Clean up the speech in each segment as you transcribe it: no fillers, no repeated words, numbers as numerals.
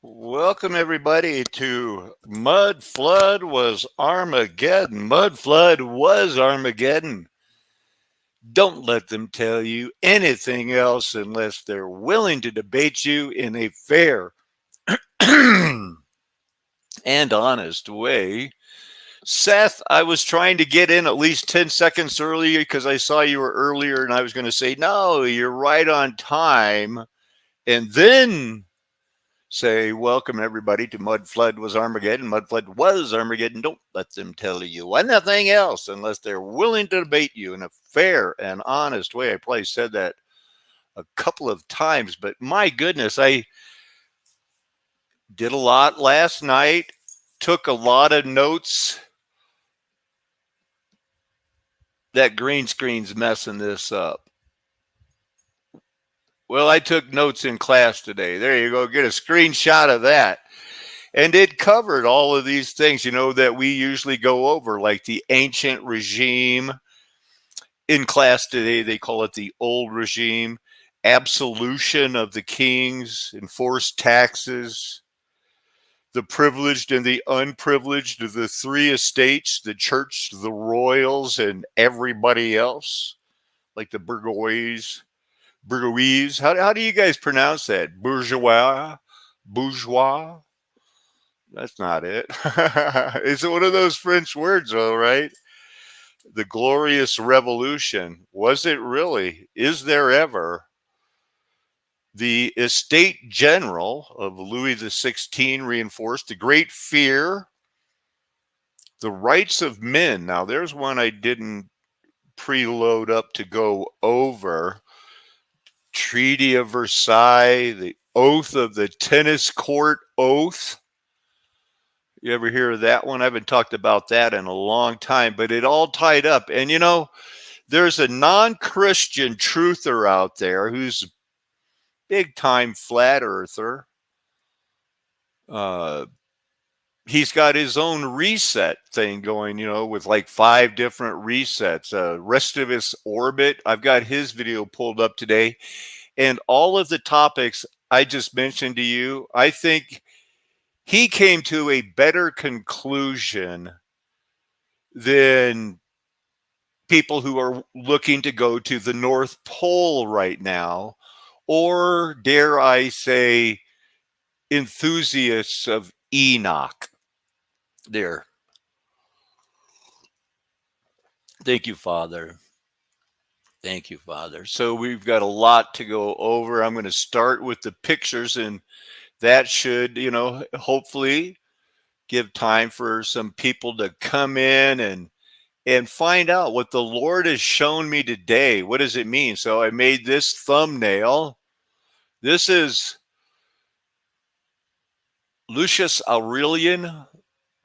Welcome everybody to Mudflood was Armageddon. Mudflood was Armageddon. Don't let them tell you anything else unless they're willing to debate you in a fair and honest way. Seth, I was trying to get in at least 10 seconds earlier because I saw you were earlier and I was going to say, no, you're right on time. And then say, welcome everybody to Mudflood was Armageddon. Mudflood was Armageddon. Don't let them tell you anything else unless they're willing to debate you in a fair and honest way. I probably said that a couple of times, but my goodness, I did a lot last night, took a lot of notes. That green screen's messing this up. Well, I took notes in class today. There you go. Get a screenshot of that. And it covered all of these things, that we usually go over, like the ancient regime. In class today, they call it the old regime, absolution of the kings, enforced taxes, the privileged and the unprivileged of the three estates, the church, the royals, and everybody else, like the bourgeois. How do you guys pronounce that? Bourgeois? That's not it. It's one of those French words, all right. The glorious revolution. Was it really? Is there ever? The estate general of Louis XVI reinforced the great fear, the rights of men. Now, there's one I didn't preload up to go over. Treaty of Versailles, the oath of the tennis court oath. You ever hear of that one? I haven't talked about that in a long time, but it all tied up. And there's a non-Christian truther out there who's a big time flat earther. He's got his own reset thing going, with like 5 different resets. Rest of his orbit. I've got his video pulled up today. And all of the topics I just mentioned to you, I think he came to a better conclusion than people who are looking to go to the North Pole right now, or dare I say, enthusiasts of Enoch. There. Thank you, Father. Thank you, Father. So we've got a lot to go over. I'm going to start with the pictures, and that should, hopefully give time for some people to come in and find out what the Lord has shown me today. What does it mean? So I made this thumbnail. This is Lucius Aurelian.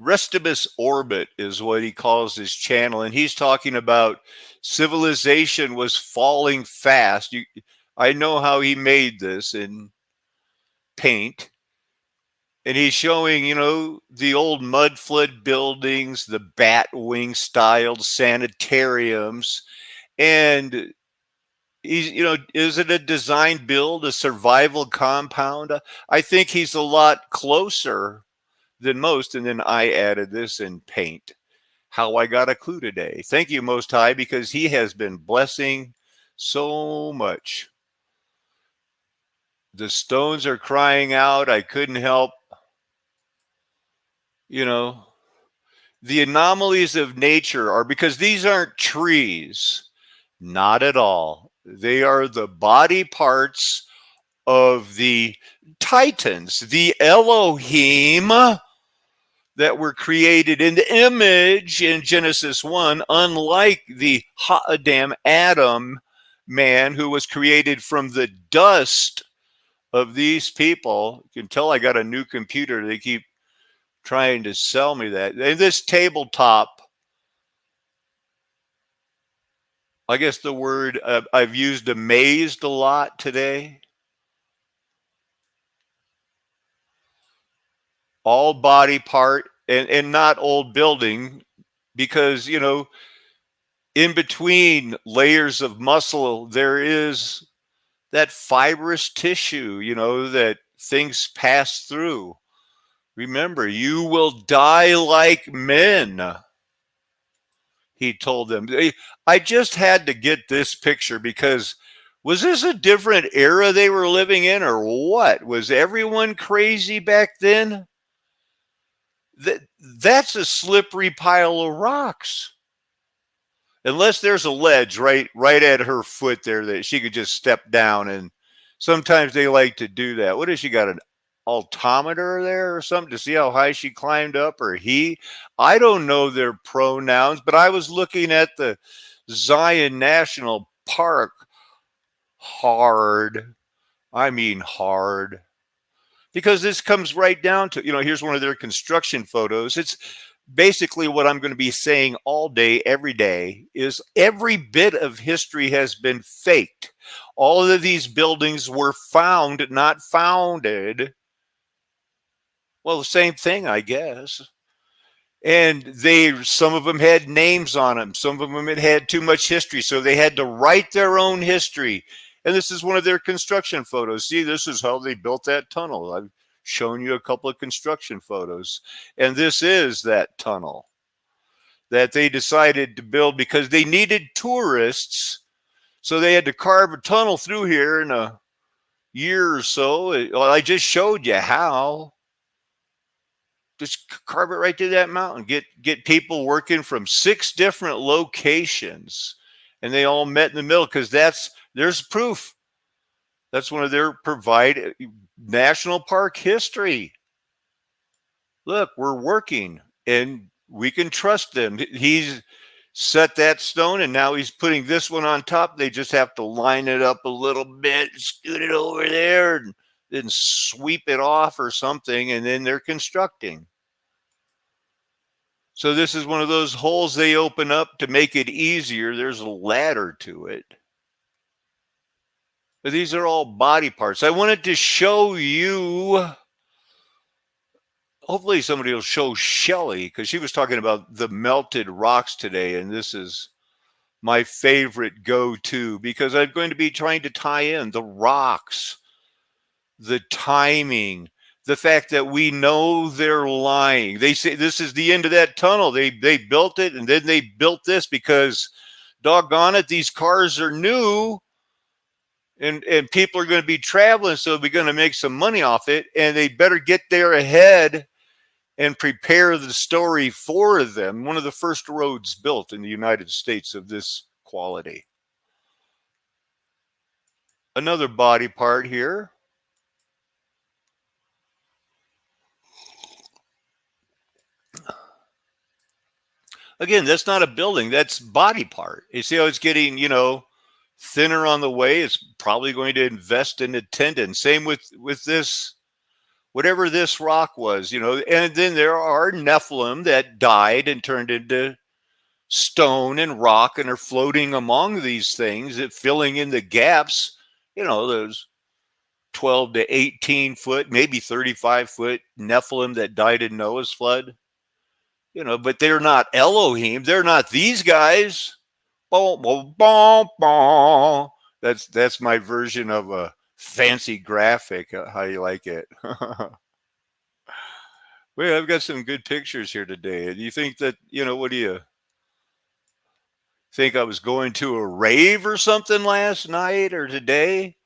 Restibus Orbit is what he calls his channel. And he's talking about civilization was falling fast. I know how he made this in paint. And he's showing, the old Mudflood buildings, the bat wing styled sanitariums. And he's, is it a design build, a survival compound? I think he's a lot closer than most. And then I added this in paint. How I got a clue today. Thank you, Most High, because he has been blessing so much. The stones are crying out. I couldn't help. The anomalies of nature are because these aren't trees. Not at all. They are the body parts of the Titans, the Elohim that were created in the image in Genesis 1, unlike the Ha'adam, Adam man who was created from the dust of these people. You can tell I got a new computer. They keep trying to sell me that. And this tabletop, I guess the word I've used amazed a lot today. All body part and not old building, because, in between layers of muscle, there is that fibrous tissue, that things pass through. Remember, you will die like men, he told them. I just had to get this picture because was this a different era they were living in or what? Was everyone crazy back then? That's a slippery pile of rocks. Unless there's a ledge right at her foot there that she could just step down, and sometimes they like to do that. What has she got, an altimeter there or something to see how high she climbed up, or he? I don't know their pronouns, but I was looking at the Zion National Park. Hard. I mean hard. Because this comes right down to, here's one of their construction photos. It's basically what I'm going to be saying all day, every day, is every bit of history has been faked. All of these buildings were found, not founded. Well, the same thing, I guess. And some of them had names on them. Some of them had too much history, so they had to write their own history. And this is one of their construction photos. See, this is how they built that tunnel. I've shown you a couple of construction photos. And this is that tunnel that they decided to build because they needed tourists. So they had to carve a tunnel through here in a year or so. Well, I just showed you how. Just carve it right through that mountain. Get people working from 6 different locations, and they all met in the middle because there's proof. That's one of their national park history. Look, we're working, and we can trust them. He's set that stone, and now he's putting this one on top. They just have to line it up a little bit, scoot it over there, and then sweep it off or something, and then they're constructing. So this is one of those holes they open up to make it easier. There's a ladder to it. But these are all body parts. I wanted to show you. Hopefully somebody will show Shelly, because she was talking about the melted rocks today, and this is my favorite go-to because I'm going to be trying to tie in the rocks, the timing, the fact that we know they're lying. They say this is the end of that tunnel. They built it, and then they built this because, doggone it, these cars are new, and people are going to be traveling, so they're going to make some money off it, and they better get there ahead and prepare the story for them. One of the first roads built in the United States of this quality. Another body part here. Again, that's not a building. That's body part. You see how it's getting, thinner on the way? It's probably going to invest in a tendon. Same with this, whatever this rock was, And then there are Nephilim that died and turned into stone and rock and are floating among these things, that filling in the gaps, those 12 to 18 foot, maybe 35 foot Nephilim that died in Noah's flood. But they're not Elohim. They're not these guys. Boom, boom, boom, boom. That's my version of a fancy graphic. How you like it? Well, I've got some good pictures here today. Do you think that, what do you think? I was going to a rave or something last night or today?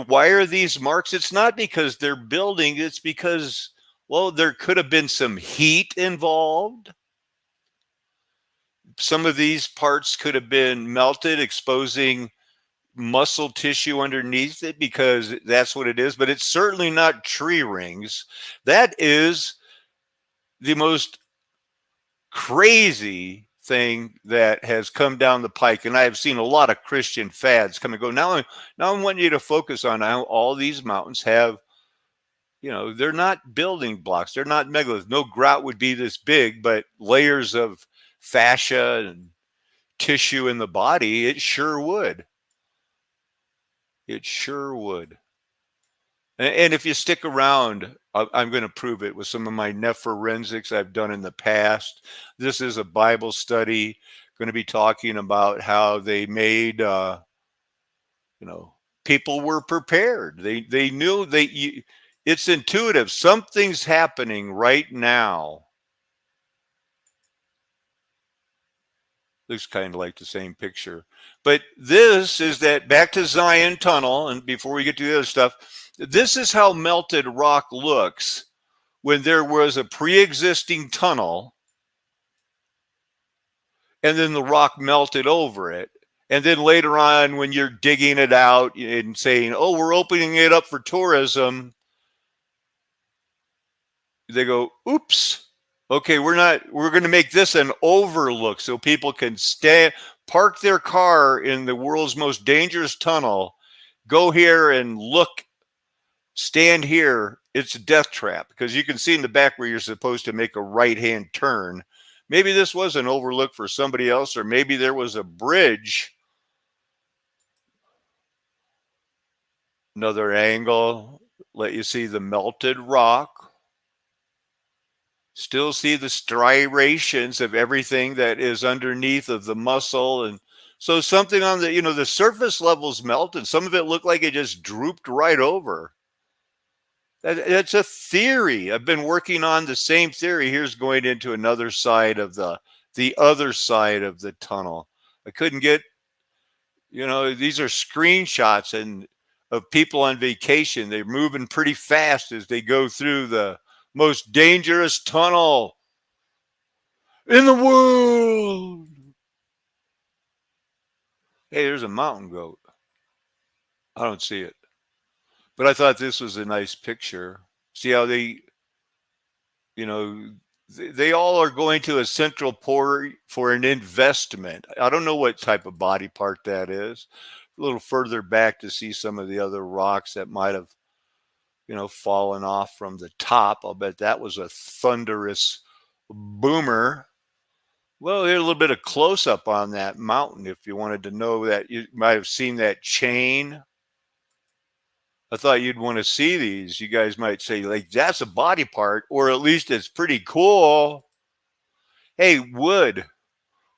Why are these marks? It's not because they're building. It's because, well, there could have been some heat involved. Some of these parts could have been melted, exposing muscle tissue underneath it, because that's what it is. But it's certainly not tree rings. That is the most crazy thing that has come down the pike. And I have seen a lot of Christian fads come and go. Now I want you to focus on how all these mountains have, they're not building blocks. They're not megaliths. No grout would be this big, but layers of fascia and tissue in the body, it sure would. It sure would. And if you stick around, I'm going to prove it with some of my nephorensics I've done in the past. This is a Bible study, going to be talking about how they made, people were prepared. They knew it's intuitive. Something's happening right now. Looks kind of like the same picture. But this is that back to Zion Tunnel. And before we get to the other stuff, this is how melted rock looks when there was a pre-existing tunnel and then the rock melted over it. And then later on, when you're digging it out and saying, oh, we're opening it up for tourism, they go, oops. Okay, we're going to make this an overlook so people can park their car in the world's most dangerous tunnel, go here and look, stand here. It's a death trap because you can see in the back where you're supposed to make a right-hand turn. Maybe this was an overlook for somebody else, or maybe there was a bridge. Another angle, let you see the melted rock. Still see the striations of everything that is underneath of the muscle. And so something on the, the surface levels melted. Some of it looked like it just drooped right over. That's a theory. I've been working on the same theory. Here's going into another side of the other side of the tunnel. I couldn't get, these are screenshots and of people on vacation. They're moving pretty fast as they go through the most dangerous tunnel in the world. Hey, there's a mountain goat. I don't see it. But I thought this was a nice picture. See how they all are going to a central port for an investment. I don't know what type of body part that is. A little further back to see some of the other rocks that might have, fallen off from the top. I'll bet that was a thunderous boomer. Well, here's a little bit of close up on that mountain. If you wanted to know that, you might have seen that chain. I thought you'd want to see these. You guys might say, like, that's a body part, or at least it's pretty cool. Hey, wood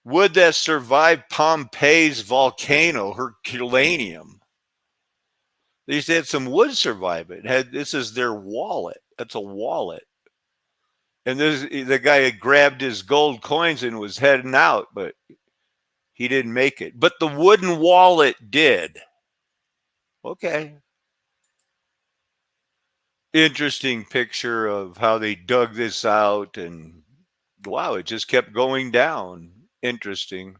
that survived Pompeii's volcano, Herculaneum. They said some wood survive it. This is their wallet. That's a wallet. And the guy had grabbed his gold coins and was heading out, but he didn't make it. But the wooden wallet did. Okay. Interesting picture of how they dug this out, and wow, it just kept going down. Interesting.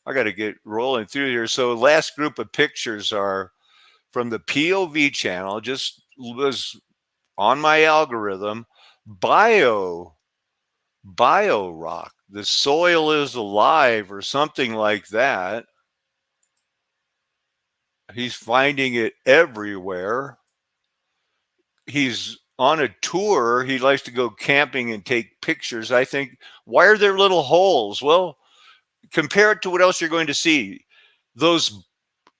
I got to get rolling through here. So last group of pictures are from the POV channel. Just was on my algorithm. Bio rock. The soil is alive, or something like that. He's finding it everywhere. He's on a tour. He likes to go camping and take pictures. I think, why are there little holes? Well, compare it to what else you're going to see. Those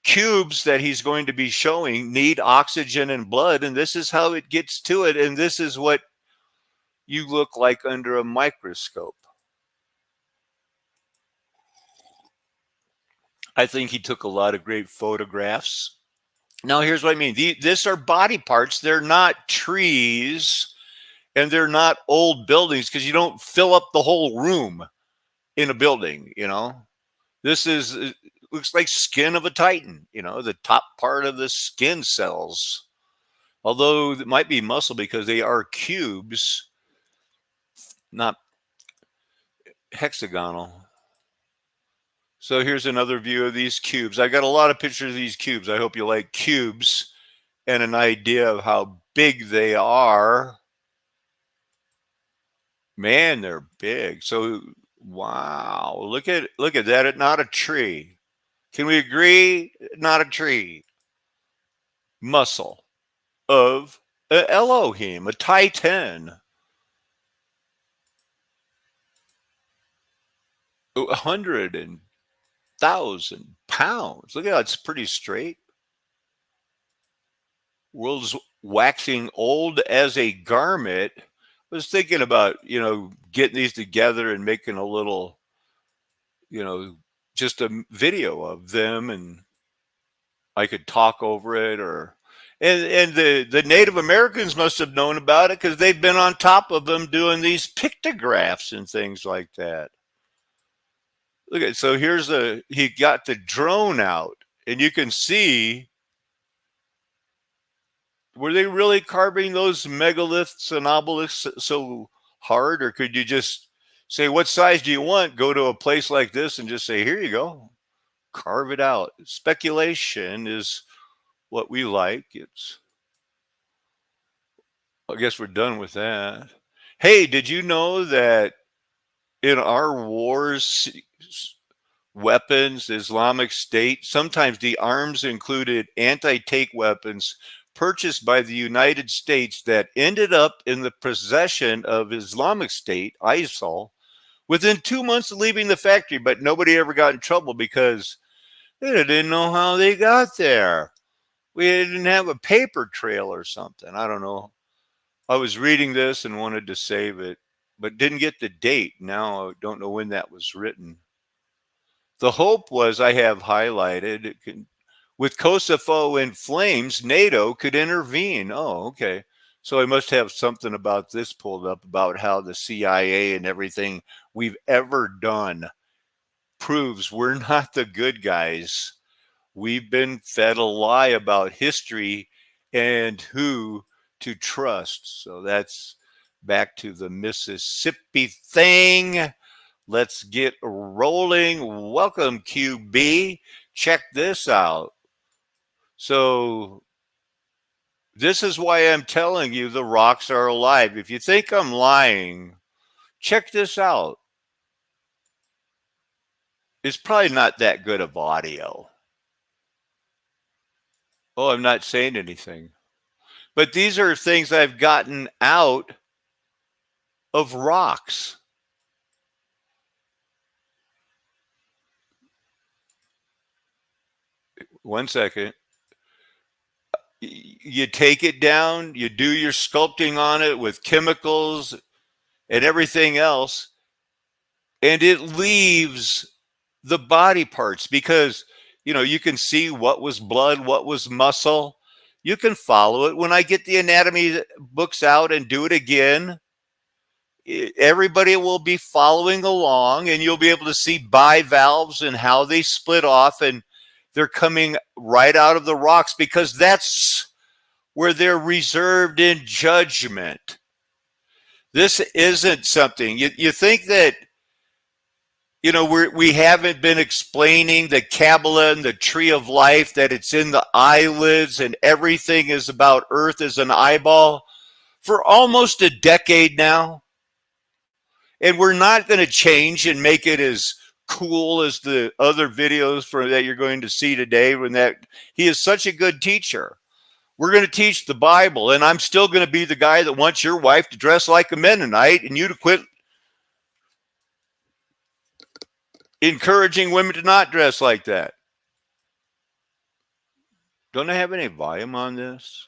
cubes that he's going to be showing need oxygen and blood, and this is how it gets to it. And this is what you look like under a microscope. I think he took a lot of great photographs. Now, here's what I mean. These are body parts. They're not trees, and they're not old buildings, because you don't fill up the whole room in a building, This looks like skin of a titan, the top part of the skin cells. Although it might be muscle because they are cubes, not hexagonal. So here's another view of these cubes. I got a lot of pictures of these cubes. I hope you like cubes and an idea of how big they are. Man, they're big. So wow, look at that. It's not a tree. Can we agree? Not a tree. Muscle of Elohim, a titan. 100,000 pounds. Look at that. It's pretty straight. World's waxing old as a garment. I was thinking about, getting these together and making a little, just a video of them. And I could talk over it, or and the Native Americans must have known about it because they've been on top of them doing these pictographs and things like that. Look at, so here's he got the drone out, and you can see, were they really carving those megaliths and obelisks so hard, or could you just say, what size do you want? Go to a place like this and just say, here you go, carve it out. Speculation is what we like. It's, I guess we're done with that. Hey, did you know that in our wars, weapons, Islamic State, sometimes the arms included anti-tank weapons purchased by the United States that ended up in the possession of Islamic State, ISIL, within 2 months of leaving the factory, but nobody ever got in trouble because they didn't know how they got there. We didn't have a paper trail or something. I don't know. I was reading this and wanted to save it, but didn't get the date. Now I don't know when that was written. The hope was, I have highlighted, with Kosovo in flames, NATO could intervene. Oh, okay. So I must have something about this pulled up about how the CIA and everything we've ever done proves we're not the good guys. We've been fed a lie about history and who to trust. So that's back to the Mississippi thing. Let's get rolling. Welcome, QB. Check this out. So this is why I'm telling you the rocks are alive. If you think I'm lying, check this out. It's probably not that good of audio. Oh, I'm not saying anything. But these are things I've gotten out of rocks. One second. You take it down, you do your sculpting on it with chemicals and everything else, and it leaves the body parts because, you can see what was blood, what was muscle. You can follow it. When I get the anatomy books out and do it again, everybody will be following along, and you'll be able to see bivalves and how they split off, and they're coming right out of the rocks because that's where they're reserved in judgment. This isn't something you think that, we haven't been explaining the Kabbalah and the tree of life, that it's in the eyelids and everything is about Earth as an eyeball for almost a decade now. And we're not going to change and make it as cool as the other videos that you're going to see today. He is such a good teacher. We're going to teach the Bible, and I'm still going to be the guy that wants your wife to dress like a Mennonite and you to quit encouraging women to not dress like that. Don't I have any volume on this?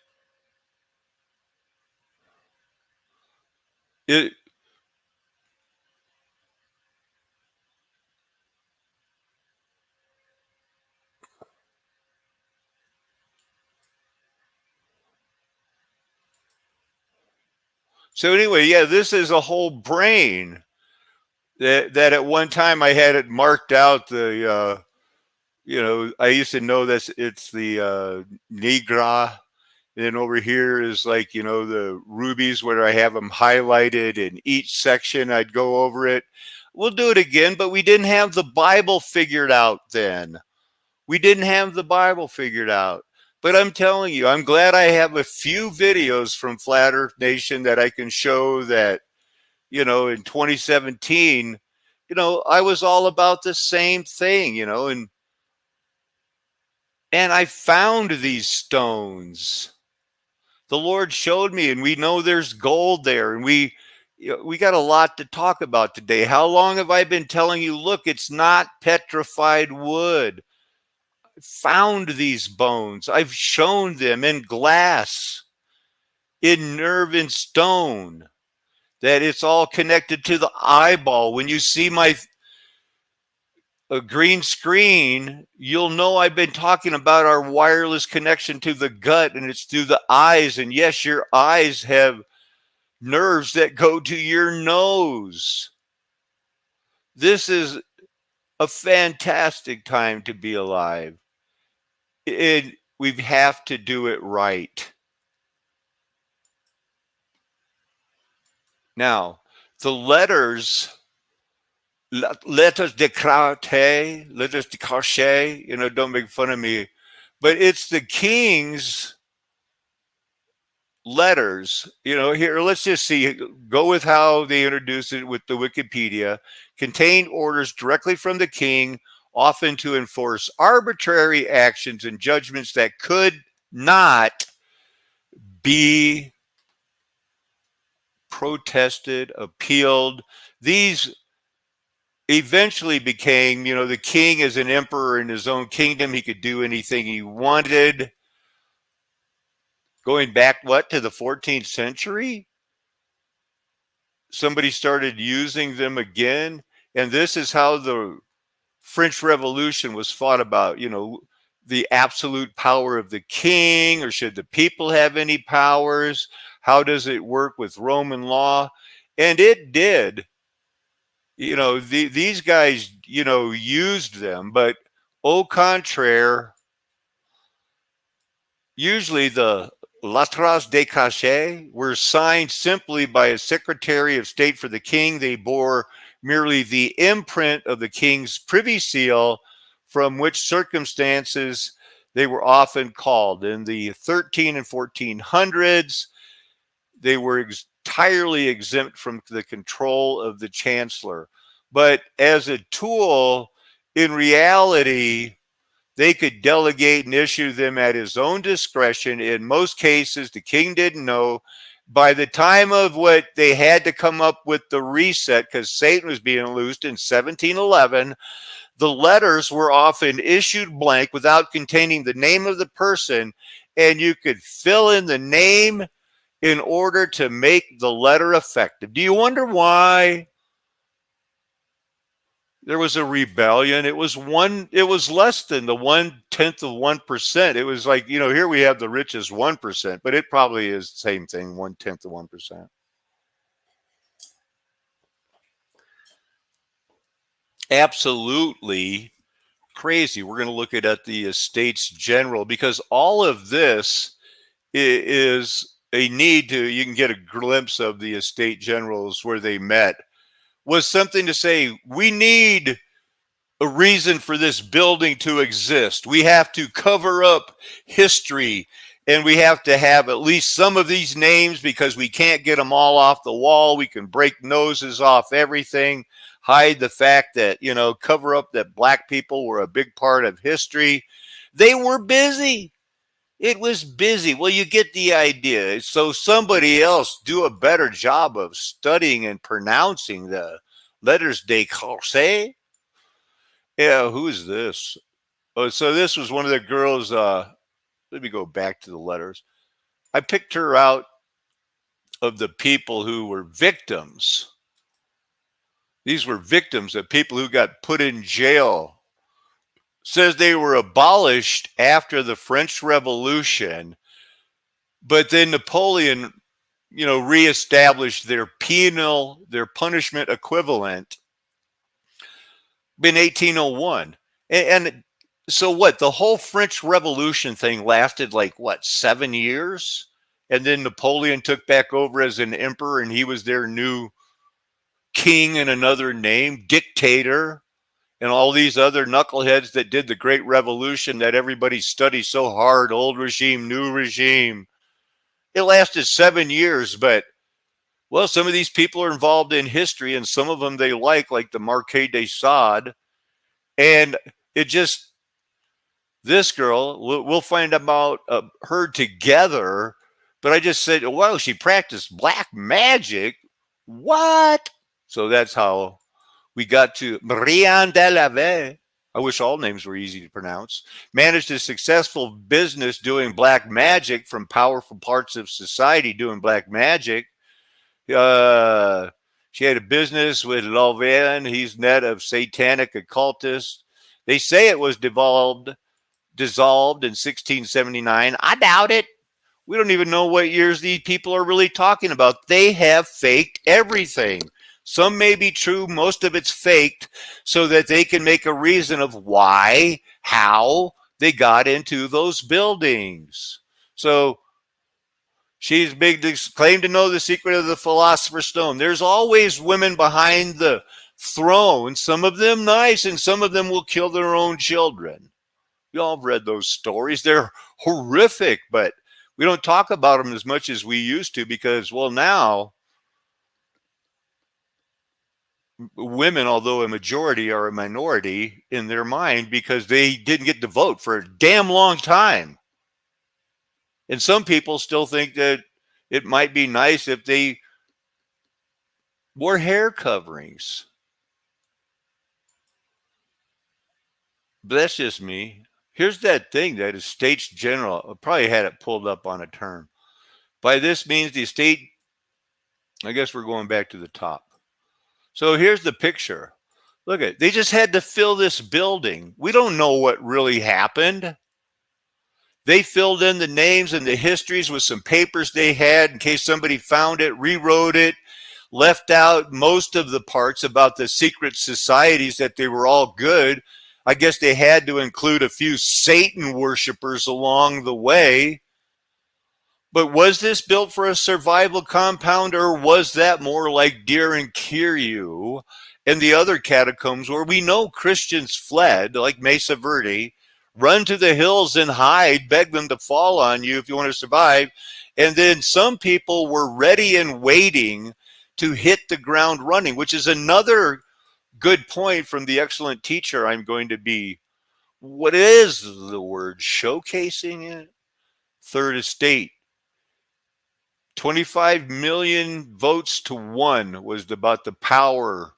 So anyway, yeah, this is a whole brain that at one time I had it marked out. I used to know that it's the Negra. And then over here is like, the rubies where I have them highlighted in each section. I'd go over it. We'll do it again, but we didn't have the Bible figured out then. We didn't have the Bible figured out. But I'm telling you, I'm glad I have a few videos from Flat Earth Nation that I can show that, in 2017, I was all about the same thing, and I found these stones. The Lord showed me, and we know there's gold there, and we got a lot to talk about today. How long have I been telling you, look, it's not petrified wood? I found these bones. I've shown them in glass, in nerve and stone, that it's all connected to the eyeball. When you see a green screen, you'll know I've been talking about our wireless connection to the gut, and it's through the eyes. And yes, your eyes have nerves that go to your nose. This is a fantastic time to be alive. We have to do it right. Now, the letters, letters de carte, letters de cachet, don't make fun of me, but it's the king's letters. Here, let's just see, go with how they introduce it with the Wikipedia. Contain orders directly from the king, often to enforce arbitrary actions and judgments that could not be protested, appealed. These eventually became, the king as an emperor in his own kingdom. He could do anything he wanted. Going back, to the 14th century? Somebody started using them again. And this is how the French Revolution was fought about, the absolute power of the king, or should the people have any powers? How does it work with Roman law? And it did. These guys, used them, but au contraire, usually the lettres de cachet were signed simply by a secretary of state for the king. They bore merely the imprint of the king's privy seal, from which circumstances they were often called. In the 13 and 1400s, they were entirely exempt from the control of the chancellor. But as a tool, in reality, they could delegate and issue them at his own discretion. In most cases, the king didn't know. By the time of what they had to come up with the reset, because Satan was being loosed in 1711, the letters were often issued blank without containing the name of the person, and you could fill in the name in order to make the letter effective. Do you wonder why there was a rebellion? It was less than the 1/10 of 1%. It was like, here we have the richest 1%, but it probably is the same thing, 1/10 of 1%. Absolutely crazy. We're going to look at the Estates General, because all of this is a need to, you can get a glimpse of the estate generals where they met, was something to say, we need a reason for this building to exist. We have to cover up history, and we have to have at least some of these names, because we can't get them all off the wall. We can break noses off everything, hide the fact that, cover up that black people were a big part of history. They were busy. It was busy. Well, you get the idea. So somebody else do a better job of studying and pronouncing the letters de cachet. Yeah, who's this? Oh, so this was one of the girls. Let me go back to the letters. I picked her out of the people who were victims. These were victims of people who got put in jail. Says they were abolished after the French Revolution, but then Napoleon, reestablished their punishment equivalent in 1801. And so what? The whole French Revolution thing lasted 7 years? And then Napoleon took back over as an emperor, and he was their new king in another name, dictator, and all these other knuckleheads that did the Great Revolution that everybody studies so hard, old regime, new regime. It lasted 7 years, but, well, some of these people are involved in history, and some of them they like the Marquis de Sade. And this girl, we'll find about her together, but I just said, well, she practiced black magic. What? So that's how we got to Marianne de la Vey. I wish all names were easy to pronounce. Managed a successful business doing black magic from powerful parts of society doing black magic. She had a business with Louvain. He's net of satanic occultists. They say it was dissolved in 1679. I doubt it. We don't even know what years these people are really talking about. They have faked everything. Some may be true, most of it's faked, so that they can make a reason of why, how they got into those buildings. So she's big, claimed to know the secret of the Philosopher's Stone. There's always women behind the throne, some of them nice, and some of them will kill their own children. We all have read those stories. They're horrific, but we don't talk about them as much as we used to because, well, now women, although a majority, are a minority in their mind because they didn't get to vote for a damn long time. And some people still think that it might be nice if they wore hair coverings. But that's just me. Here's that thing that is States General. I probably had it pulled up on a term. By this means the state, I guess we're going back to the top. So here's the picture. Look at it. They just had to fill this building. We don't know what really happened. They filled in the names and the histories with some papers they had in case somebody found it, rewrote it, left out most of the parts about the secret societies that they were all good. I guess they had to include a few Satan worshipers along the way. But was this built for a survival compound, or was that more like Deer and Kiryu and the other catacombs where we know Christians fled, like Mesa Verde, run to the hills and hide, beg them to fall on you if you want to survive. And then some people were ready and waiting to hit the ground running, which is another good point from the excellent teacher I'm going to be, what is the word, showcasing it? Third Estate. 25 million votes to 1 was about the power,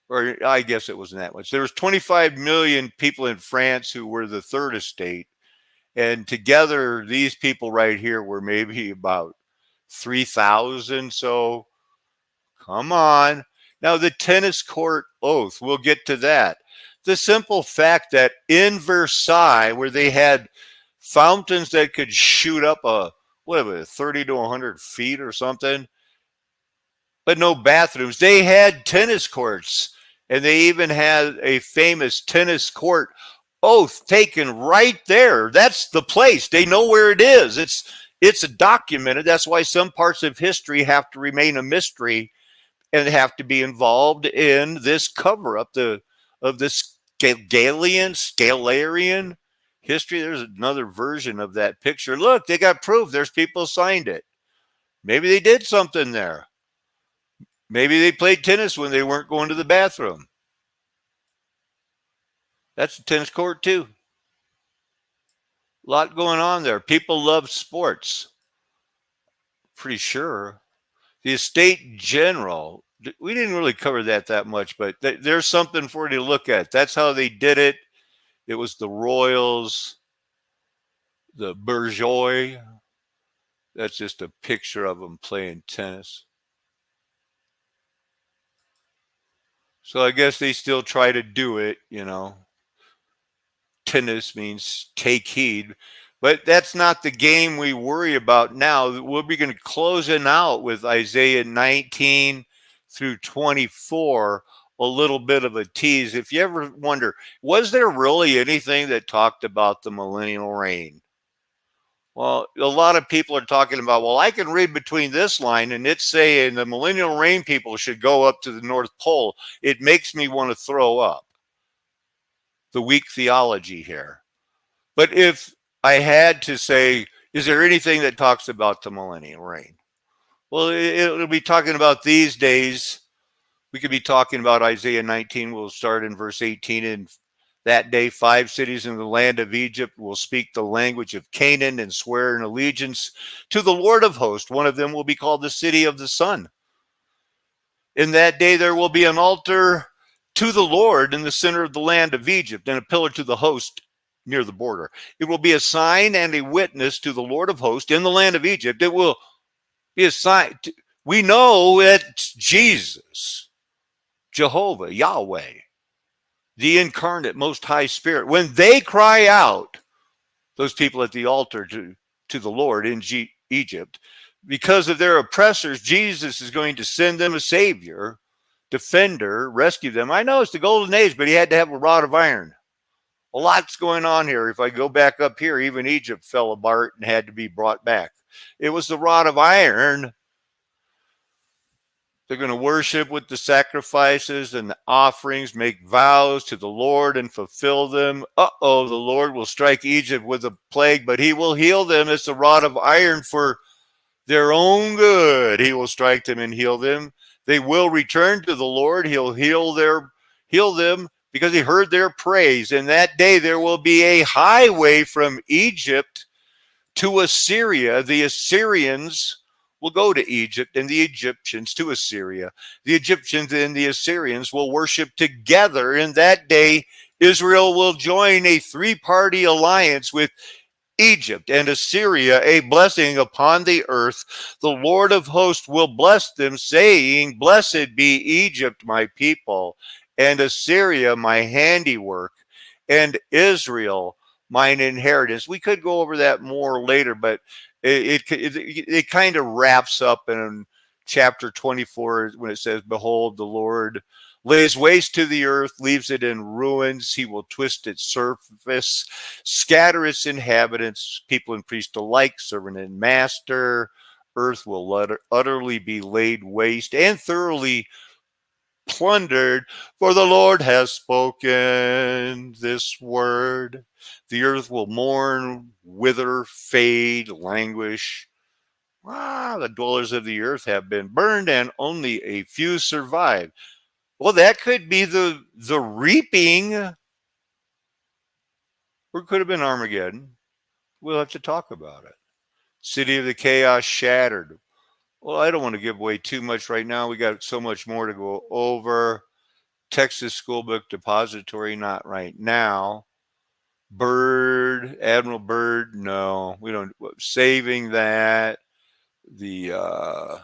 or I guess it wasn't that much. There was 25 million people in France who were the Third Estate. And together, these people right here were maybe about 3,000. So come on. Now, the tennis court oath, we'll get to that. The simple fact that in Versailles, where they had fountains that could shoot up 30 to 100 feet or something, but no bathrooms, they had tennis courts. And they even had a famous tennis court oath taken right there. That's the place. They know where it is. It's documented. That's why some parts of history have to remain a mystery and have to be involved in this cover-up of this Scalarian history. There's another version of that picture. Look, they got proof. There's people signed it. Maybe they did something there. Maybe they played tennis when they weren't going to the bathroom. That's a tennis court too. A lot going on there. People love sports. Pretty sure. The Estate General, we didn't really cover that much, but there's something for you to look at. That's how they did it. It was the royals, the bourgeois. That's just a picture of them playing tennis. So I guess they still try to do it, you know. Tennis means take heed. But that's not the game we worry about now. We'll be going to close it out with Isaiah 19 through 24, a little bit of a tease. If you ever wonder, was there really anything that talked about the millennial reign? Well, a lot of people are talking about, well, I can read between this line and it's saying the millennial reign people should go up to the North Pole. It makes me want to throw up. The weak theology here. But if I had to say, is there anything that talks about the millennial reign? Well, it'll be talking about these days. We could be talking about Isaiah 19. We'll start in verse 18. In that day, 5 cities in the land of Egypt will speak the language of Canaan and swear an allegiance to the Lord of hosts. One of them will be called the city of the sun. In that day, there will be an altar to the Lord in the center of the land of Egypt, and a pillar to the host near the border. It will be a sign and a witness to the Lord of hosts in the land of Egypt. It will be a sign We know it's Jesus, Jehovah, Yahweh, the incarnate most high spirit. When they cry out, those people at the altar to the Lord in Egypt, because of their oppressors, Jesus is going to send them a savior, defender, rescue them. I know it's the golden age, but he had to have a rod of iron. A lot's going on here. If I go back up here, even Egypt fell apart and had to be brought back. It was the rod of iron. They're going to worship with the sacrifices and the offerings, make vows to the Lord and fulfill them. Uh-oh, the Lord will strike Egypt with a plague, but he will heal them. It's the rod of iron for their own good. He will strike them and heal them. They will return to the Lord. He'll heal them because he heard their praise. In that day there will be a highway from Egypt to Assyria. The Assyrians will go to Egypt and the Egyptians to Assyria. The Egyptians and the Assyrians will worship together. In that day, Israel will join a three-party alliance with Egypt and Assyria, a blessing upon the earth. The Lord of hosts will bless them, saying, Blessed be Egypt, my people, and Assyria, my handiwork, and Israel, mine inheritance. We could go over that more later, but it kind of wraps up in chapter 24 when it says, Behold, the Lord lays waste to the earth, leaves it in ruins. He will twist its surface, scatter its inhabitants, people and priests alike, servant and master. Earth will utterly be laid waste and thoroughly plundered, for the Lord has spoken this word. The earth will mourn, wither, fade, languish. The dwellers of the earth have been burned, and only a few survive. Well, that could be the reaping, or it could have been Armageddon. We'll have to talk about it. City of the chaos shattered. Well, I don't want to give away too much right now. We got so much more to go over. Texas School Book Depository, not right now. Byrd, Admiral Byrd, no, we don't. Saving that. The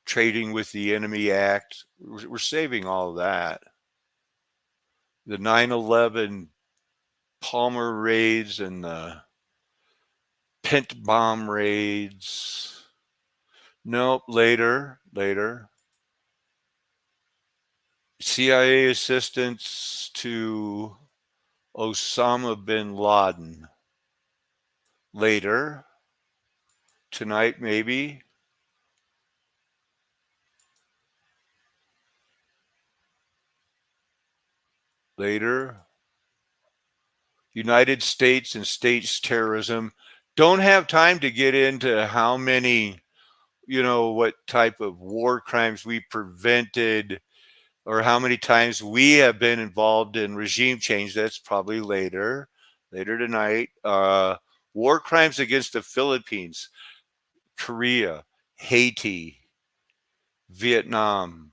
Trading with the Enemy Act, we're saving all of that. The 9/11 Palmer raids and the Pent bomb raids. Nope, later. CIA assistance to Osama bin Laden. Later. Tonight, maybe. Later. United States and states terrorism. Don't have time to get into how many, what type of war crimes we prevented or how many times we have been involved in regime change. That's probably later tonight. War crimes against the Philippines, Korea, Haiti, Vietnam.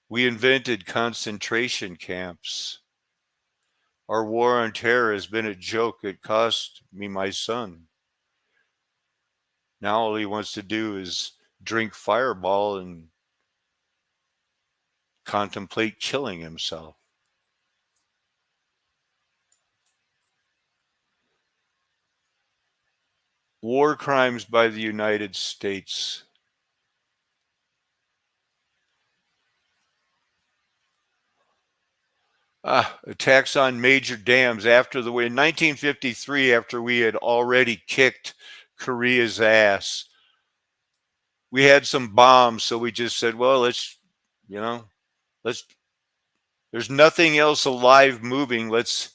We invented concentration camps. Our war on terror has been a joke. It cost me my son. Now all he wants to do is drink Fireball and contemplate killing himself. War crimes by the United States. Attacks on major dams after the war. In 1953, after we had already kicked Korea's ass, we had some bombs, so we just said, well, let's, there's nothing else alive moving. Let's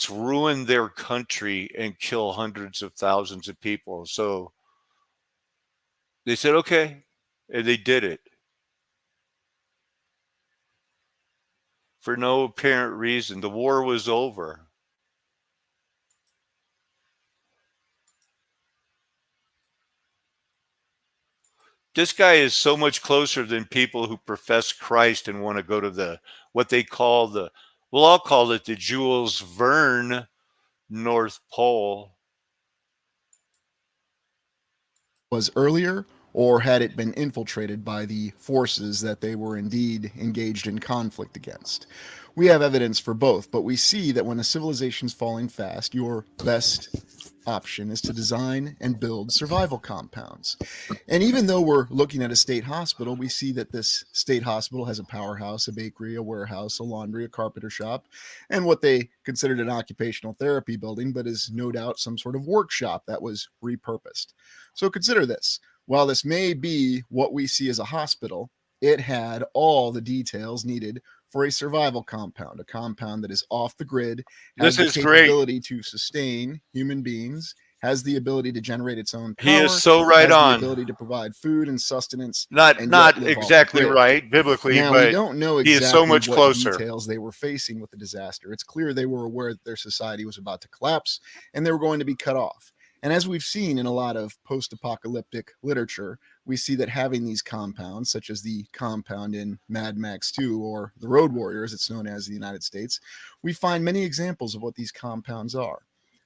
ruin their country and kill hundreds of thousands of people. So they said, okay, and they did it. For no apparent reason. The war was over. This guy is so much closer than people who profess Christ and want to go to what they call I'll call it the Jules Verne North Pole. was earlier, or had it been infiltrated by the forces that they were indeed engaged in conflict against? We have evidence for both, but we see that when a civilization's falling fast, your best option is to design and build survival compounds. And even though we're looking at a state hospital, we see that this state hospital has a powerhouse, a bakery, a warehouse, a laundry, a carpenter shop, and what they considered an occupational therapy building, but is no doubt some sort of workshop that was repurposed. So consider this. While this may be what we see as a hospital, it had all the details needed for a survival compound, a compound that is off the grid, has This the is great. capability to sustain human beings, has the ability to generate its own He is power, so right has the on. ability to provide food and sustenance, Not and yet not live off the exactly grid. right biblically, Now, we but don't know he is so exactly much what closer. details they were facing with the disaster. It's clear they were aware that their society was about to collapse and they were going to be cut off. And as we've seen in a lot of post apocalyptic literature, we see that having these compounds, such as the compound in Mad Max 2 or the Road Warrior, as it's known as in the United States, we find many examples of what these compounds are.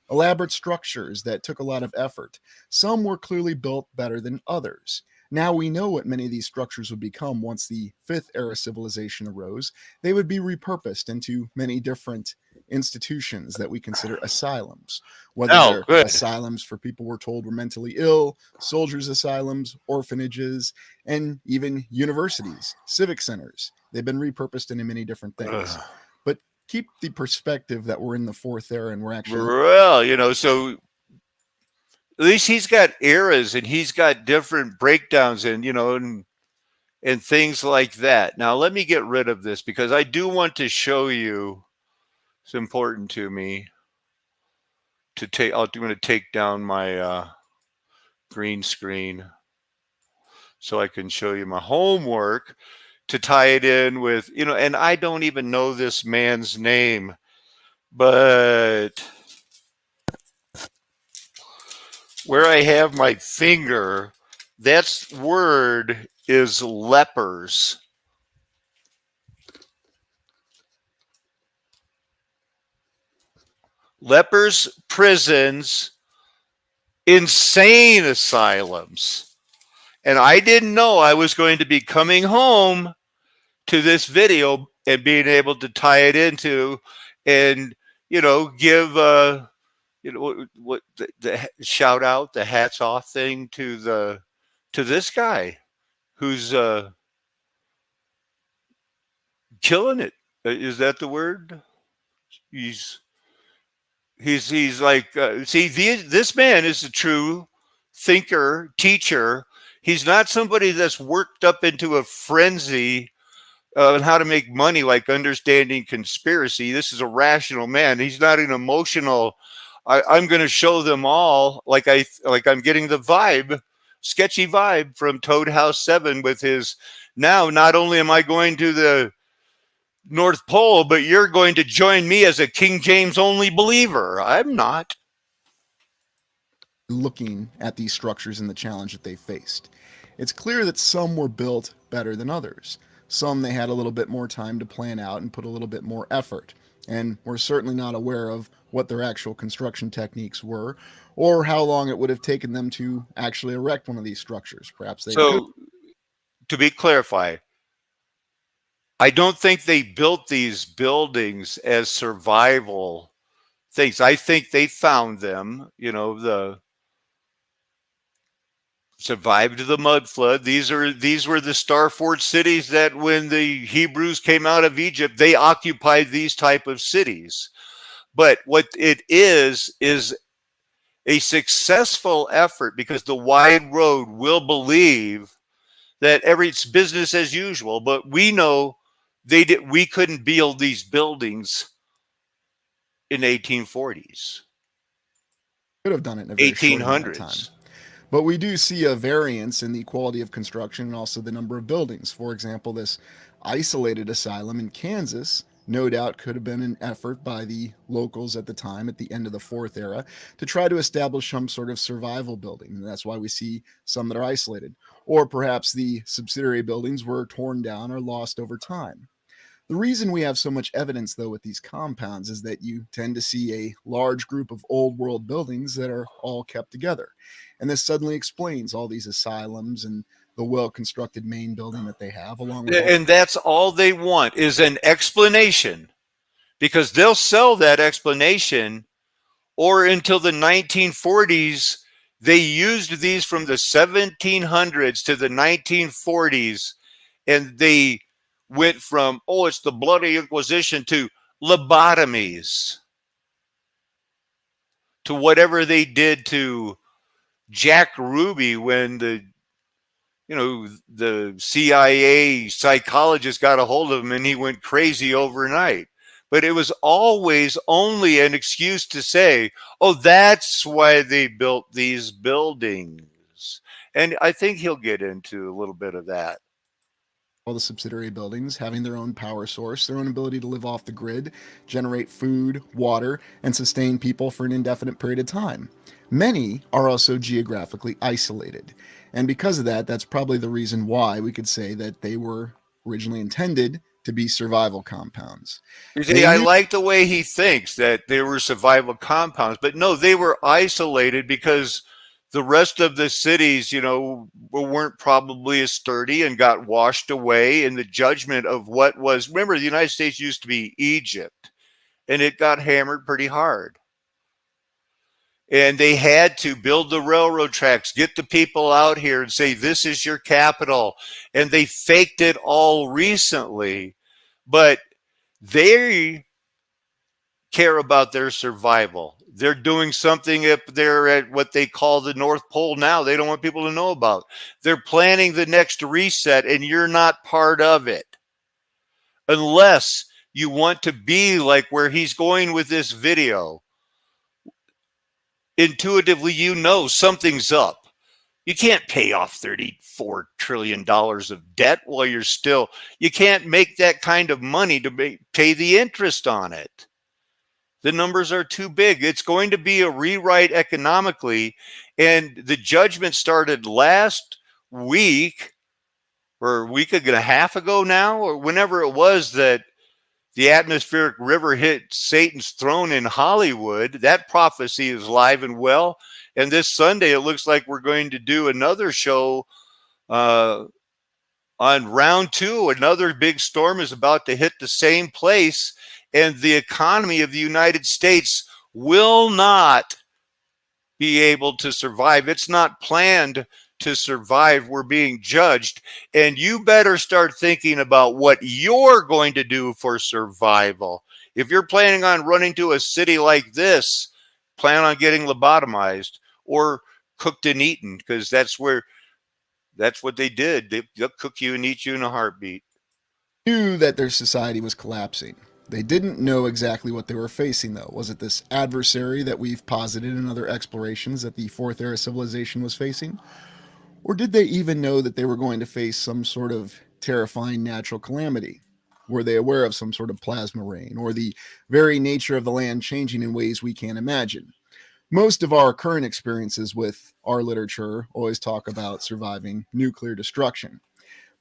Elaborate structures that took a lot of effort. Some were clearly built better than others. Now we know what many of these structures would become once the Fifth Era civilization arose. They would be repurposed into many different institutions that we consider asylums, whether Oh, they're good. asylums for people we're told were mentally ill, soldiers' asylums, orphanages, and even universities, civic centers. They've been repurposed into many different things. But keep the perspective that we're in the fourth era and we're actually Well, so at least he's got eras and he's got different breakdowns and things like that. Now let me get rid of this because I do want to show you. It's important to me to take. I'm going to take down my green screen so I can show you my homework to tie it in with and I don't even know this man's name, but where I have my finger, that word is lepers. Lepers, prisons, insane asylums. And I didn't know I was going to be coming home to this video and being able to tie it into and, give, what the shout out, the hats off thing to this guy who's killing it. Is that the word? He's he's like see this man is a true thinker, teacher. He's not somebody that's worked up into a frenzy on how to make money, like understanding conspiracy. This is a rational man. He's not an emotional. I'm going to show them all like I'm getting the vibe, sketchy vibe from Toad House 7 with his. Now, not only am I going to the North Pole, but you're going to join me as a King James only believer. I'm not. looking at these structures and the challenge that they faced. It's clear that some were built better than others. Some they had a little bit more time to plan out and put a little bit more effort. And we're certainly not aware of what their actual construction techniques were or how long it would have taken them to actually erect one of these structures. Perhaps they could. So, to be clarified, I don't think they built these buildings as survival things. I think they found them, the survived the mud flood. These were the star fort cities that when the Hebrews came out of Egypt, they occupied these type of cities. But what it is a successful effort because the wide road will believe that it's business as usual. But we know we couldn't build these buildings in 1840s, Could have done it in a very short amount of time. 1800s. But we do see a variance in the quality of construction and also the number of buildings. For example, this isolated asylum in Kansas no doubt could have been an effort by the locals at the time, at the end of the fourth era, to try to establish some sort of survival building. And that's why we see some that are isolated. Or perhaps the subsidiary buildings were torn down or lost over time. The reason we have so much evidence, though, with these compounds is that you tend to see a large group of old world buildings that are all kept together. And this suddenly explains all these asylums and the well constructed main building that they have, along with all. And that's all they want is an explanation, because they'll sell that explanation. Or until the 1940s, they used these from the 1700s to the 1940s, and they went from, oh, it's the bloody Inquisition, to lobotomies, to whatever they did to Jack Ruby when the CIA psychologist got a hold of him and he went crazy overnight. But it was always only an excuse to say, oh, that's why they built these buildings. And I think he'll get into a little bit of that. All the subsidiary buildings having their own power source, their own ability to live off the grid, generate food, water, and sustain people for an indefinite period of time. Many are also geographically isolated. And because of that, that's probably the reason why we could say that they were originally intended to be survival compounds. You see, I like the way he thinks that they were survival compounds, but no, they were isolated because the rest of the cities, weren't probably as sturdy and got washed away in the judgment of what was. Remember, the United States used to be Egypt, and it got hammered pretty hard. And they had to build the railroad tracks, get the people out here and say, this is your capital. And they faked it all recently, but they care about their survival. They're doing something up there at what they call the North Pole now. They don't want people to know about. They're planning the next reset, and you're not part of it. Unless you want to be like where he's going with this video. Intuitively, something's up. You can't pay off $34 trillion of debt while you can't make that kind of money to pay the interest on it. The numbers are too big. It's going to be a rewrite economically. And the judgment started last week, or a week and a half ago now, or whenever it was that the atmospheric river hit Satan's throne in Hollywood. That prophecy is live and well. And this Sunday, it looks like we're going to do another show on round 2. Another big storm is about to hit the same place. And the economy of the United States will not be able to survive. It's not planned to survive. We're being judged. And you better start thinking about what you're going to do for survival. If you're planning on running to a city like this, plan on getting lobotomized or cooked and eaten, because that's what they did. They'll cook you and eat you in a heartbeat. Knew that their society was collapsing. They didn't know exactly what they were facing, though. Was it this adversary that we've posited in other explorations that the Fourth Era civilization was facing? Or did they even know that they were going to face some sort of terrifying natural calamity? Were they aware of some sort of plasma rain or the very nature of the land changing in ways we can't imagine? Most of our current experiences with our literature always talk about surviving nuclear destruction.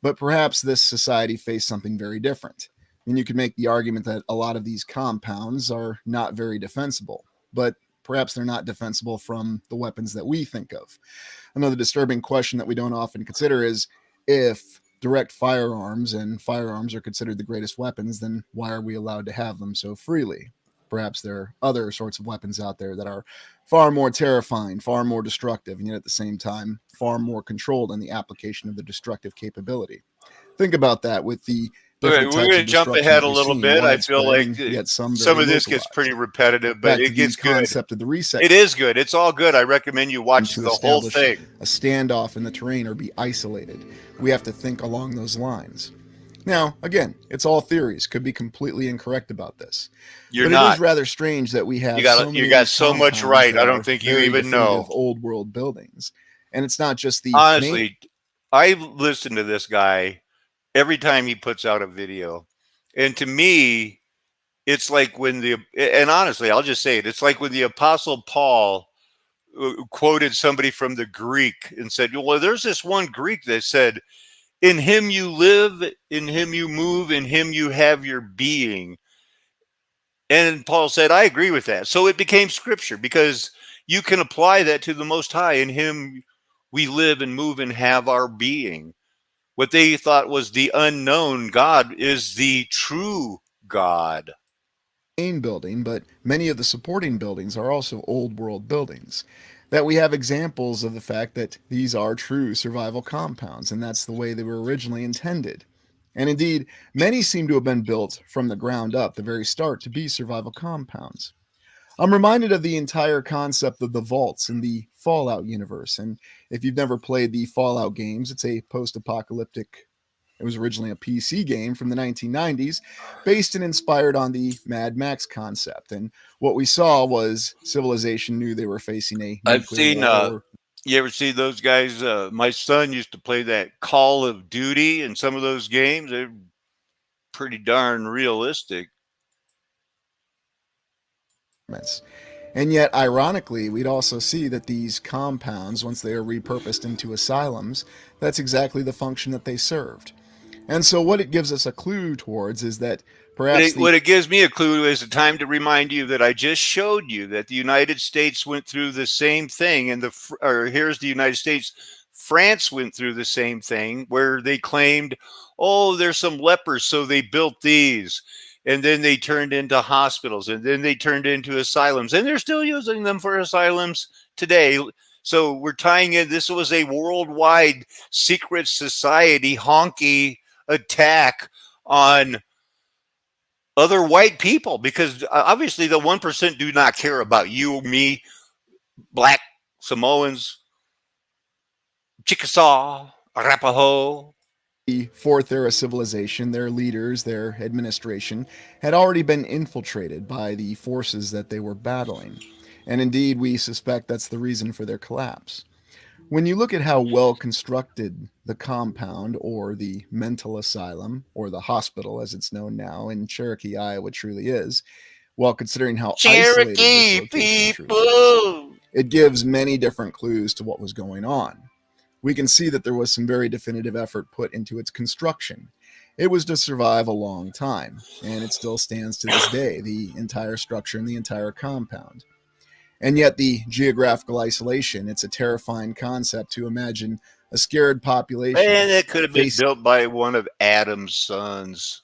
But perhaps this society faced something very different. And you could make the argument that a lot of these compounds are not very defensible, but perhaps they're not defensible from the weapons that we think of. Another disturbing question that we don't often consider is, if direct firearms and firearms are considered the greatest weapons, then why are we allowed to have them so freely? Perhaps there are other sorts of weapons out there that are far more terrifying, far more destructive, and yet at the same time, far more controlled in the application of the destructive capability. Think about that with the Okay, we're going to jump ahead a little bit. I feel like some of this gets pretty repetitive, but it gets good. Concept of the reset. It is good. It's all good. I recommend you watch the whole thing. A standoff in the terrain or be isolated. We have to think along those lines. Now, again, it's all theories. Could be completely incorrect about this. You're but not. It is rather strange that we have you got so much right. I don't think you even know. Old world buildings. And it's not just the... Honestly, I listen to this guy every time he puts out a video. And to me, it's like and honestly, I'll just say it. It's like when the Apostle Paul quoted somebody from the Greek and said, well, there's this one Greek that said, In him you live, in him you move, in him you have your being. And Paul said, I agree with that. So it became scripture because you can apply that to the Most High. In him we live and move and have our being. What they thought was the unknown God is the true God. Main building, but many of the supporting buildings are also old world buildings. That we have examples of the fact that these are true survival compounds, and that's the way they were originally intended. And indeed, many seem to have been built from the ground up, the very start, to be survival compounds. I'm reminded of the entire concept of the vaults in the Fallout universe. And if you've never played the Fallout games, it's a post apocalyptic. It was originally a PC game from the 1990s, based and inspired on the Mad Max concept. And what we saw was civilization knew they were facing a I've nuclear seen, war or you ever see those guys? My son used to play that Call of Duty and some of those games. They're pretty darn realistic. experiments. And yet, ironically, we'd also see that these compounds, once they are repurposed into asylums, that's exactly the function that they served. And so, what it gives us a clue towards is that perhaps the What it gives me a clue is a time to remind you that I just showed you that the United States went through the same thing, and here's the United States. France went through the same thing where they claimed, oh, there's some lepers, so they built these, and then they turned into hospitals, and then they turned into asylums, and they're still using them for asylums today. So we're tying in. This was a worldwide secret society honky attack on other white people because obviously the 1% do not care about you, me, black, Samoans, Chickasaw, Arapaho. the Fourth Era civilization, their leaders, their administration, had already been infiltrated by the forces that they were battling. And indeed, we suspect that's the reason for their collapse. When you look at how well constructed the compound or the mental asylum or the hospital, as it's known now in Cherokee, Iowa, truly is, while considering how isolated this Cherokee location truly is, people. it gives many different clues to what was going on. We can see that there was some very definitive effort put into its construction. It was to survive a long time, and it still stands to this day, the entire structure and the entire compound. And yet, the geographical isolation, it's a terrifying concept to imagine a scared population Man, it could have been facing. built by one of Adam's sons.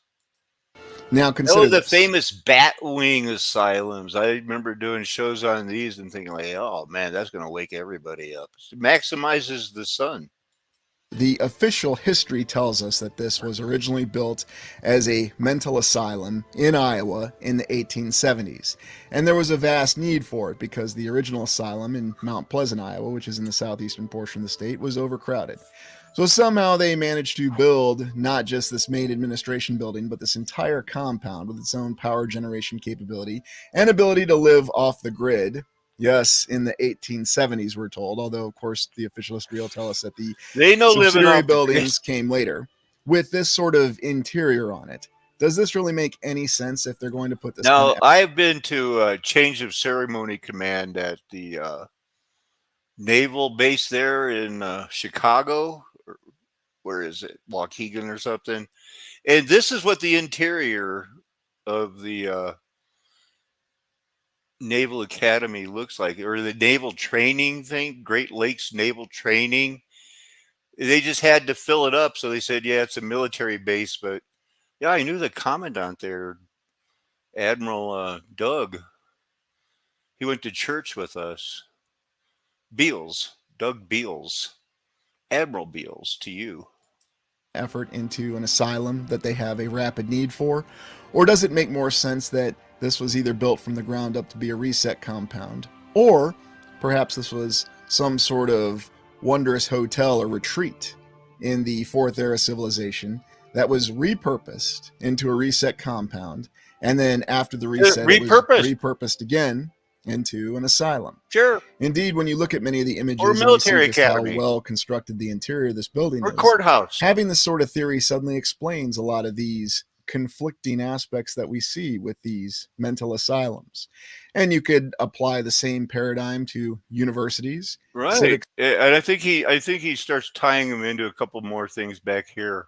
Now, Oh, consider the this. famous Batwing asylums. I remember doing shows on these and thinking, like, oh man, that's going to wake everybody up. It maximizes the sun. The official history tells us that this was originally built as a mental asylum in Iowa in the 1870s. And there was a vast need for it because the original asylum in Mount Pleasant, Iowa, which is in the southeastern portion of the state, was overcrowded. So somehow they managed to build not just this main administration building, but this entire compound with its own power generation capability and ability to live off the grid. Yes, in the 1870s, we're told, although, of course, the official history will tell us that the They know living subsidiary off the grid. buildings came later with this sort of interior on it. Does this really make any sense if they're going to put this kind Now, of I've been to a change of ceremony command at the naval base there in Chicago. Or where is it? Waukegan or something. And this is what the interior of the Naval Academy looks like, or the naval training thing, Great Lakes Naval Training. They just had to fill it up. So they said, yeah, it's a military base. But yeah, I knew the commandant there, Admiral Doug. He went to church with us. Beals, Doug Beals, Admiral Beals to you. effort into an asylum that they have a rapid need for? Or does it make more sense that this was either built from the ground up to be a reset compound? Or perhaps this was some sort of wondrous hotel or retreat in the Fourth Era civilization that was repurposed into a reset compound. And then after the reset, it was Repurposed, repurposed again into an asylum. sure, Indeed, when you look at many of the or images and you see military just how academy, well constructed the interior of this building or is, courthouse. having this sort of theory suddenly explains a lot of these conflicting aspects that we see with these mental asylums. And you could apply the same paradigm to universities, Right. civic. And I think he starts tying them into a couple more things back here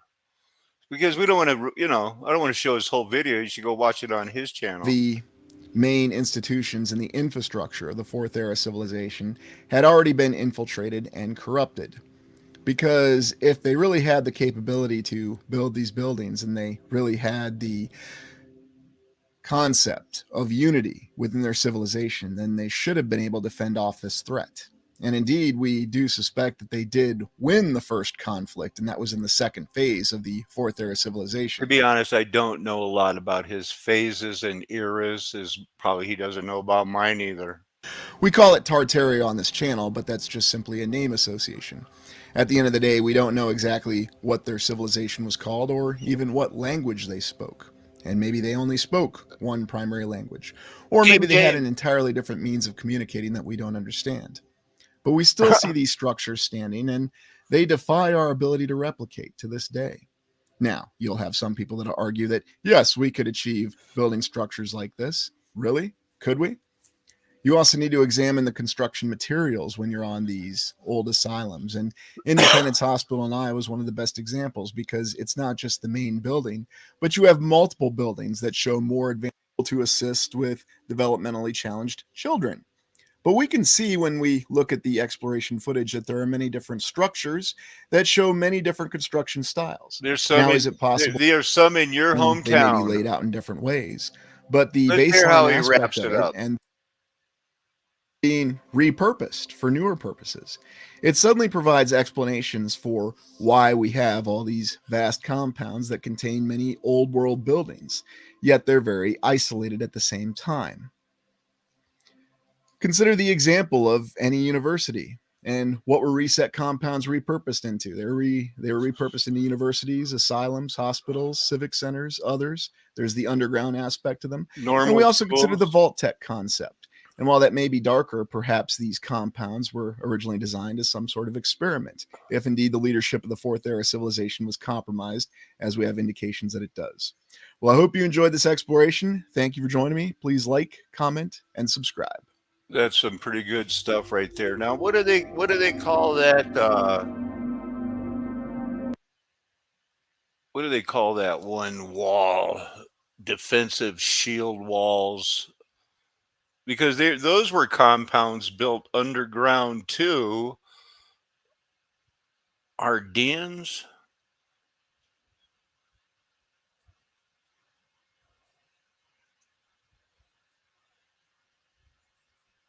because we don't want to, I don't want to show his whole video. You should go watch it on his channel. The main institutions and the infrastructure of the Fourth Era civilization had already been infiltrated and corrupted. Because if they really had the capability to build these buildings and they really had the concept of unity within their civilization, then they should have been able to fend off this threat. And indeed, we do suspect that they did win the first conflict, and that was in the second phase of the Fourth Era To civilization. be honest, I don't know a lot about his phases and eras, as probably he doesn't know about mine either. We call it Tartaria on this channel, but that's just simply a name association. At the end of the day, we don't know exactly what their civilization was called or even what language they spoke. And maybe they only spoke one primary language. Or maybe Game they had an game. entirely different means of communicating that we don't understand. But we still see these structures standing, and they defy our ability to replicate to this day. Now, you'll have some people that argue that, yes, we could achieve building structures like this. Really? Could we? You also need to examine the construction materials when you're on these old asylums. And Independence Hospital in Iowa is one of the best examples because it's not just the main building, but you have multiple buildings that show more advanced to assist with developmentally challenged children. But we can see when we look at the exploration footage that there are many different structures that show many different construction styles. There's some Now, is in it possible there are some in your they may be hometown. laid out in different ways? But the Let's hear baseline how he aspect wraps of it it up. and being repurposed for newer purposes. It suddenly provides explanations for why we have all these vast compounds that contain many old world buildings, yet they're very isolated at the same time. Consider the example of any university and what were reset compounds repurposed into. They were repurposed into universities, asylums, hospitals, civic centers, others. There's the underground aspect to them. And we Normal also consider the schools. vault tech concept. And while that may be darker, perhaps these compounds were originally designed as some sort of experiment, if indeed the leadership of the Fourth Era civilization was compromised, as we have indications that it does. Well, I hope you enjoyed this exploration. Thank you for joining me. Please like, comment, and subscribe. That's some pretty good stuff right there. Now, what do they call that? What do they call that one wall? Defensive shield walls. Because those were compounds built underground too. Ardennes,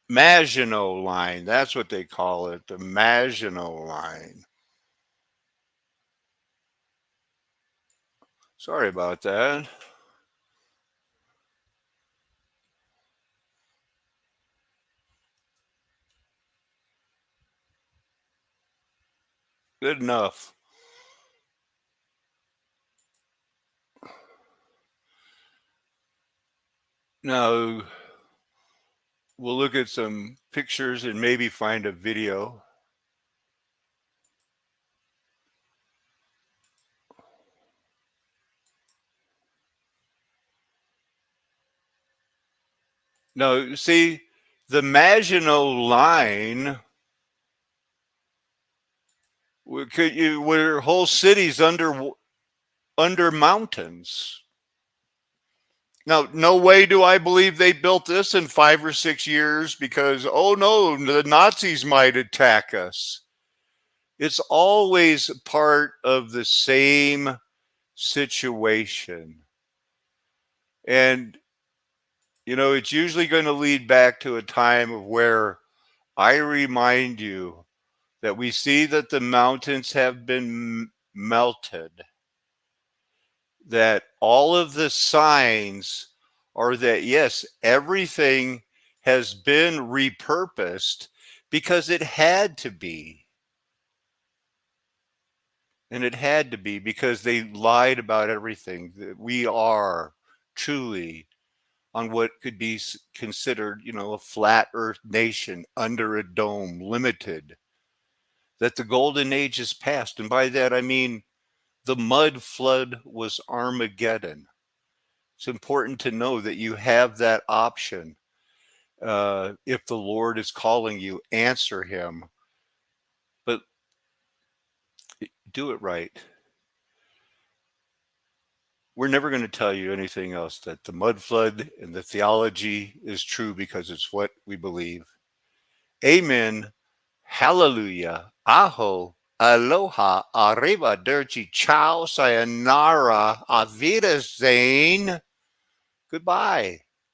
Maginot Line. That's what they call it. The Maginot Line. Sorry about that. Good enough. Now we'll look at some pictures and maybe find a video. Now, see, the Maginot Line, where whole cities under mountains. Now, no way do I believe they built this in 5 or 6 years because, oh no, the Nazis might attack us. It's always part of the same situation. And, it's usually going to lead back to a time of where I remind you that we see that the mountains have been melted, that all of the signs are that, yes, everything has been repurposed because it had to be. And it had to be because they lied about everything. That we are truly on what could be considered, a flat earth nation under a dome, limited. That the golden age is past. And by that, I mean the mud flood was Armageddon. It's important to know that you have that option. If the Lord is calling you, answer Him, but do it right. We're never going to tell you anything else, that the mud flood and the theology is true because it's what we believe. Amen. Hallelujah. Aho. Aloha. Arrivederci. Ciao. Sayonara. Auf Wiedersehen. Goodbye.